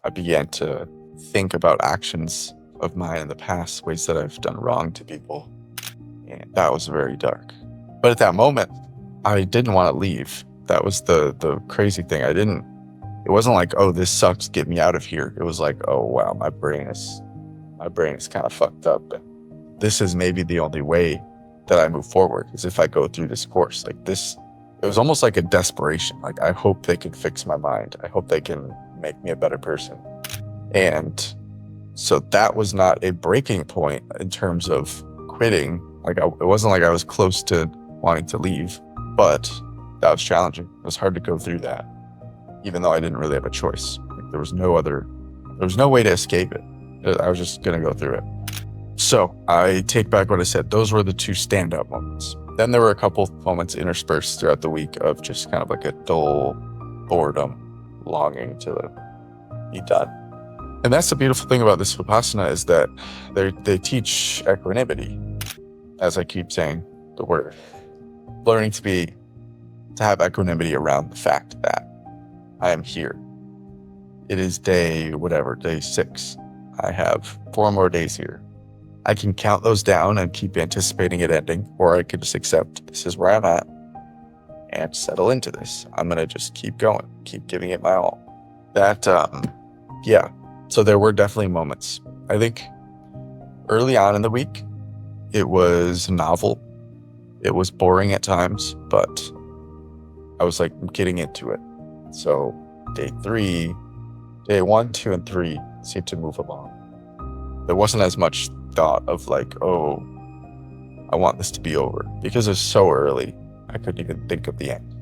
I began to think about actions of mine in the past, ways that I've done wrong to people. And that was very dark. But at that moment, I didn't want to leave. That was the crazy thing. It wasn't like, oh, this sucks, get me out of here. It was like, oh wow, my brain is kind of fucked up. And this is maybe the only way that I move forward is if I go through this course. Like this, it was almost like a desperation. Like, I hope they can fix my mind. I hope they can make me a better person. And so that was not a breaking point in terms of quitting. It wasn't like I was close to wanting to leave, but that was challenging. It was hard to go through that, even though I didn't really have a choice. Like, there was no way to escape it. I was just going to go through it. So I take back what I said. Those were the two standout moments. Then there were a couple moments interspersed throughout the week of just kind of like a dull boredom, longing to be done. And that's the beautiful thing about this Vipassana is that they teach equanimity, as I keep saying the word. Learning to have equanimity around the fact that I am here. It is day 6. I have 4 more days here. I can count those down and keep anticipating it ending, or I could just accept this is where I'm at and settle into this. I'm going to just keep going, keep giving it my all. So there were definitely moments. I think early on in the week, it was novel. It was boring at times, but I was like getting into it. So day 1, 2, and 3 seemed to move along. There wasn't as much thought of like, oh, I want this to be over, because it was so early. I couldn't even think of the end.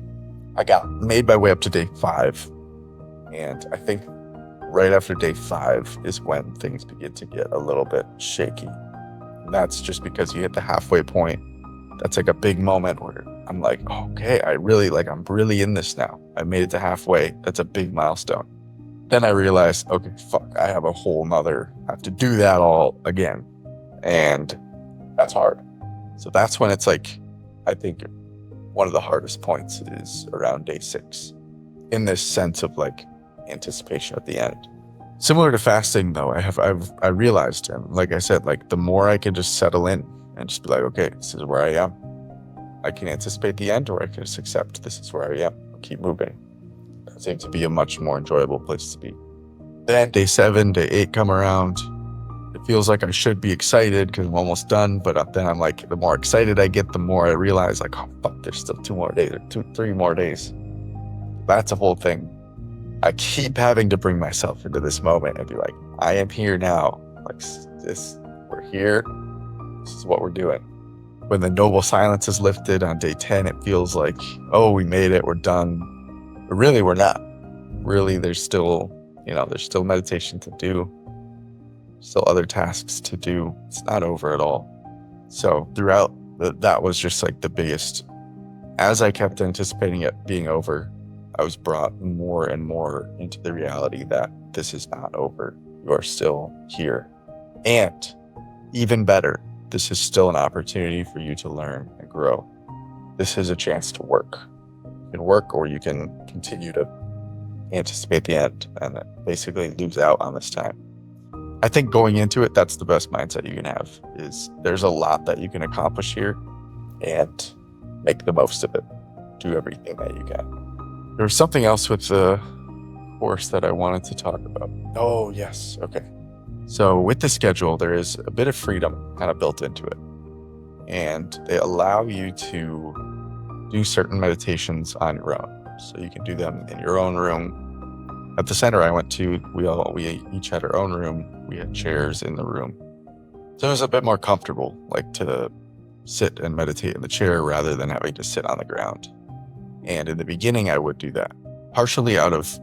I got made my way up to day 5, and I think right after day 5 is when things begin to get a little bit shaky. And that's just because you hit the halfway point. That's like a big moment where I'm like, okay, I'm really in this now. I made it to halfway. That's a big milestone. Then I realized, okay, fuck, I have I have to do that all again. And that's hard. So that's when it's like, I think one of the hardest points is around day 6, in this sense of like anticipation at the end. Similar to fasting though, I realized, and like I said, like the more I can just settle in and just be like, okay, this is where I am. I can anticipate the end, or I can just accept this is where I am. I'll keep moving. That seems to be a much more enjoyable place to be. Then day 7, day 8 come around. It feels like I should be excited because I'm almost done, but then I'm like, the more excited I get, the more I realize like, oh fuck, there's still 2 more days or 3 more days. That's a whole thing. I keep having to bring myself into this moment and be like, I am here now. Like we're here. This is what we're doing. When the noble silence is lifted on day 10, it feels like, oh, we made it, we're done. But really, we're not. Really, there's still meditation to do. Still other tasks to do. It's not over at all. So throughout, that was just like the biggest. As I kept anticipating it being over, I was brought more and more into the reality that this is not over. You are still here. And even better, this is still an opportunity for you to learn and grow. This is a chance to work. You can work, or you can continue to anticipate the end and basically lose out on this time. I think going into it, that's the best mindset you can have, is there's a lot that you can accomplish here, and make the most of it. Do everything that you can. There was something else with the course that I wanted to talk about. Oh, yes. Okay. So with the schedule, there is a bit of freedom kind of built into it. And they allow you to do certain meditations on your own. So you can do them in your own room. At the center I went to, we each had our own room. We had chairs in the room. So it was a bit more comfortable, like to sit and meditate in the chair rather than having to sit on the ground. And in the beginning, I would do that. Partially out of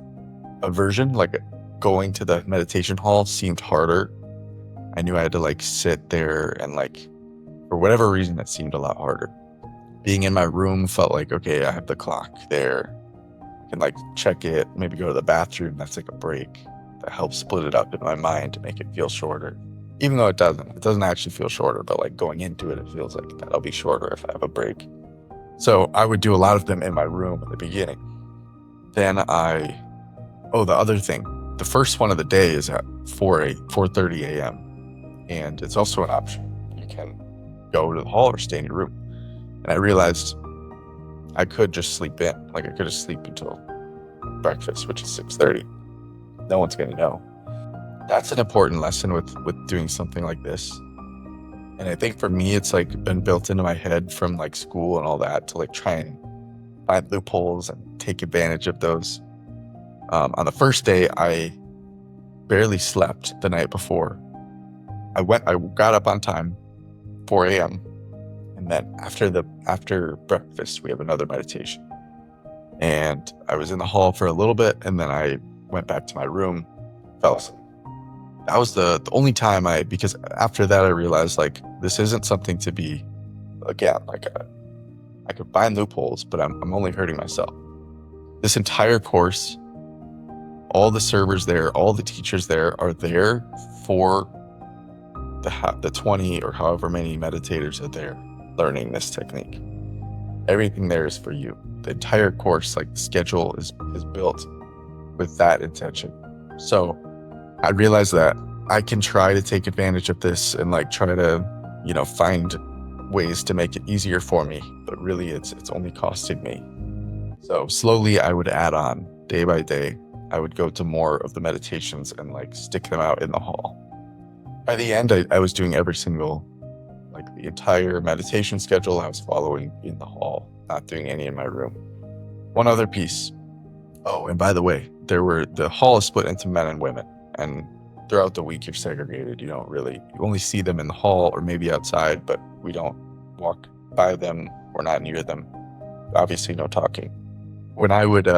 aversion, like going to the meditation hall seemed harder. I knew I had to like sit there and like, for whatever reason, it seemed a lot harder. Being in my room felt like, okay, I have the clock there. I can like check it, maybe go to the bathroom. That's like a break. That helps split it up in my mind to make it feel shorter. Even though it doesn't actually feel shorter, but like going into it, it feels like that'll be shorter if I have a break. So I would do a lot of them in my room at the beginning. Then the other thing the first one of the day is at 4:30 a.m. And it's also an option. You can go to the hall or stay in your room. And I realized I could just sleep in. Like I could just sleep until breakfast, which is 6:30. No one's going to know. That's an important lesson with doing something like this. And I think for me, it's like been built into my head from like school and all that to like try and find loopholes and take advantage of those. On the first day, I barely slept the night before. I got up on time, 4 a.m. And then after breakfast, we have another meditation. And I was in the hall for a little bit, and then I went back to my room, fell asleep. That was the only time because after that I realized like this isn't something to be, again, like I could find loopholes, but I'm only hurting myself. This entire course, all the servers there, all the teachers there are there for the 20 or however many meditators are there learning this technique. Everything there is for you. The entire course, like the schedule is built with that intention. So I realized that I can try to take advantage of this and like try to, find ways to make it easier for me, but really it's only costing me. So slowly I would add on day by day. I would go to more of the meditations and like stick them out in the hall. By the end, I was doing every single, like the entire meditation schedule I was following in the hall, not doing any in my room. One other piece. Oh, and by the way, the hall is split into men and women, and throughout the week you're segregated. You only see them in the hall or maybe outside, but we don't walk by them. We're not near them. Obviously no talking. When I would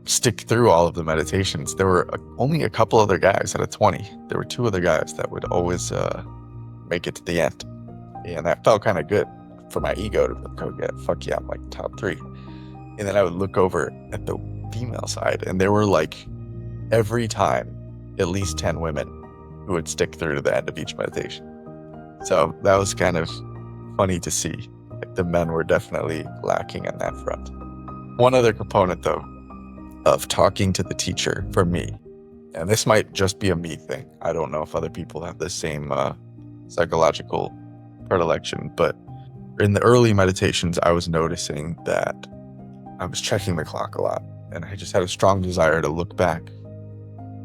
stick through all of the meditations, there were only a couple other guys out of 20. There were 2 other guys that would always make it to the end. And that felt kind of good for my ego to go, yeah, fuck yeah, I'm like top 3. And then I would look over at the female side, and there were like every time at least 10 women who would stick through to the end of each meditation. So that was kind of funny to see. Like the men were definitely lacking on that front. One other component though of talking to the teacher for me, and this might just be a me thing, I don't know if other people have the same psychological predilection, but in the early meditations I was noticing that I was checking the clock a lot, and I just had a strong desire to look back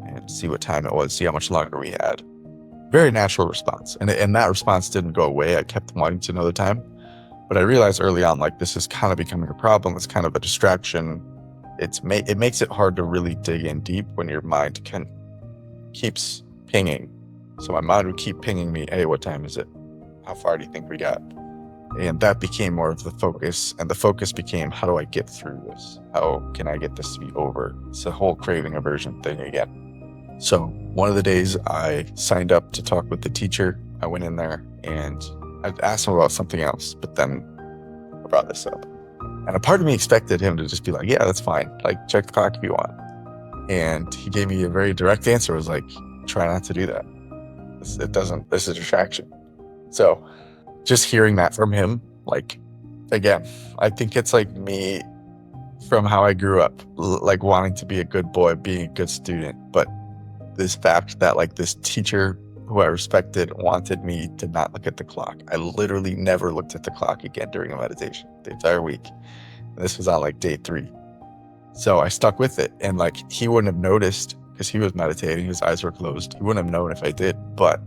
and see what time it was, see how much longer we had. Very natural response, and that response didn't go away. I kept wanting to know the time, but I realized early on, like, this is kind of becoming a problem. It's kind of a distraction. It makes it hard to really dig in deep when your mind keeps pinging. So my mind would keep pinging me, hey, what time is it? How far do you think we got? And that became more of the focus, and the focus became, how do I get through this? How can I get this to be over? It's a whole craving aversion thing again. So one of the days I signed up to talk with the teacher. I went in there and I asked him about something else, but then I brought this up. And a part of me expected him to just be like, yeah, that's fine. Like, check the clock if you want. And he gave me a very direct answer. It was like, try not to do that. This is a distraction. So just hearing that from him, like, again, I think it's like me from how I grew up, like wanting to be a good boy, being a good student. But this fact that like this teacher who I respected wanted me to not look at the clock. I literally never looked at the clock again during a meditation the entire week. And this was on like day 3. So I stuck with it, and like he wouldn't have noticed because he was meditating, his eyes were closed. He wouldn't have known if I did, but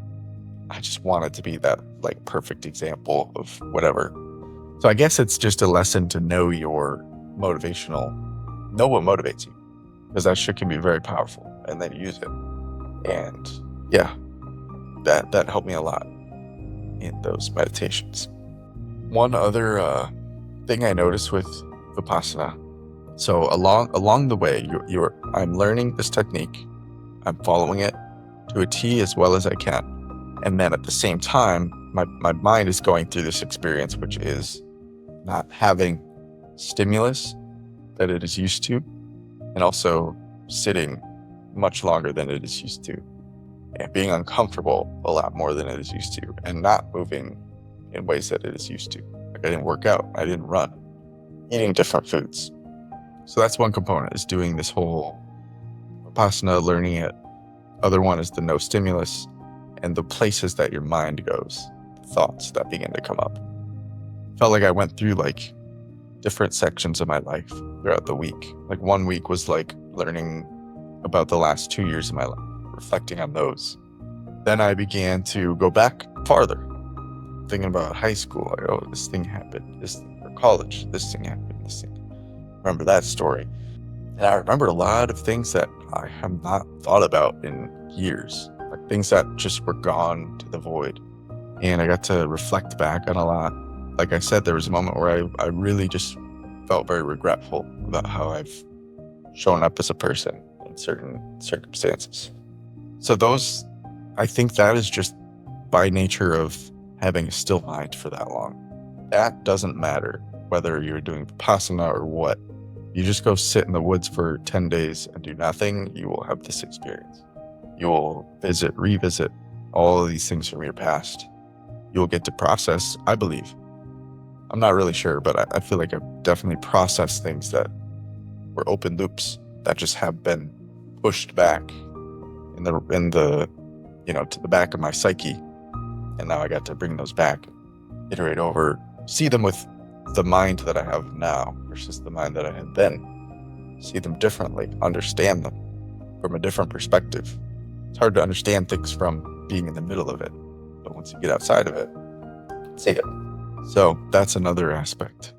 I just wanted to be that like perfect example of whatever. So I guess it's just a lesson to know what motivates you, because that shit can be very powerful, and then use it. And yeah, that helped me a lot in those meditations. One other thing I noticed with Vipassana, so along the way, I'm learning this technique, I'm following it to a T as well as I can, and then at the same time, my mind is going through this experience, which is not having stimulus that it is used to, and also sitting much longer than it is used to, and being uncomfortable a lot more than it is used to, and not moving in ways that it is used to. Like I didn't work out, I didn't run, eating different foods. So that's one component, is doing this whole Vipassana, learning it. Other one is the no stimulus, and the places that your mind goes, thoughts that begin to come up. Felt like I went through like different sections of my life throughout the week. Like one week was like learning about the last 2 years of my life, reflecting on those. Then I began to go back farther, thinking about high school. Like, oh, this thing happened, or college, this thing happened, this thing. Remember that story. And I remembered a lot of things that I have not thought about in years, like things that just were gone to the void. And I got to reflect back on a lot. Like I said, there was a moment where I really just felt very regretful about how I've shown up as a person in certain circumstances. So I think that is just by nature of having a still mind for that long. That doesn't matter whether you're doing Vipassana or what. You just go sit in the woods for 10 days and do nothing, you will have this experience. You will revisit all of these things from your past. You will get to process, I believe. I'm not really sure, but I feel like I've definitely processed things that were open loops that just have been pushed back in the to the back of my psyche. And now I got to bring those back, iterate over, see them with the mind that I have now versus the mind that I had then. See them differently, understand them from a different perspective. It's hard to understand things from being in the middle of it, but once you get outside of it, see it. So that's another aspect.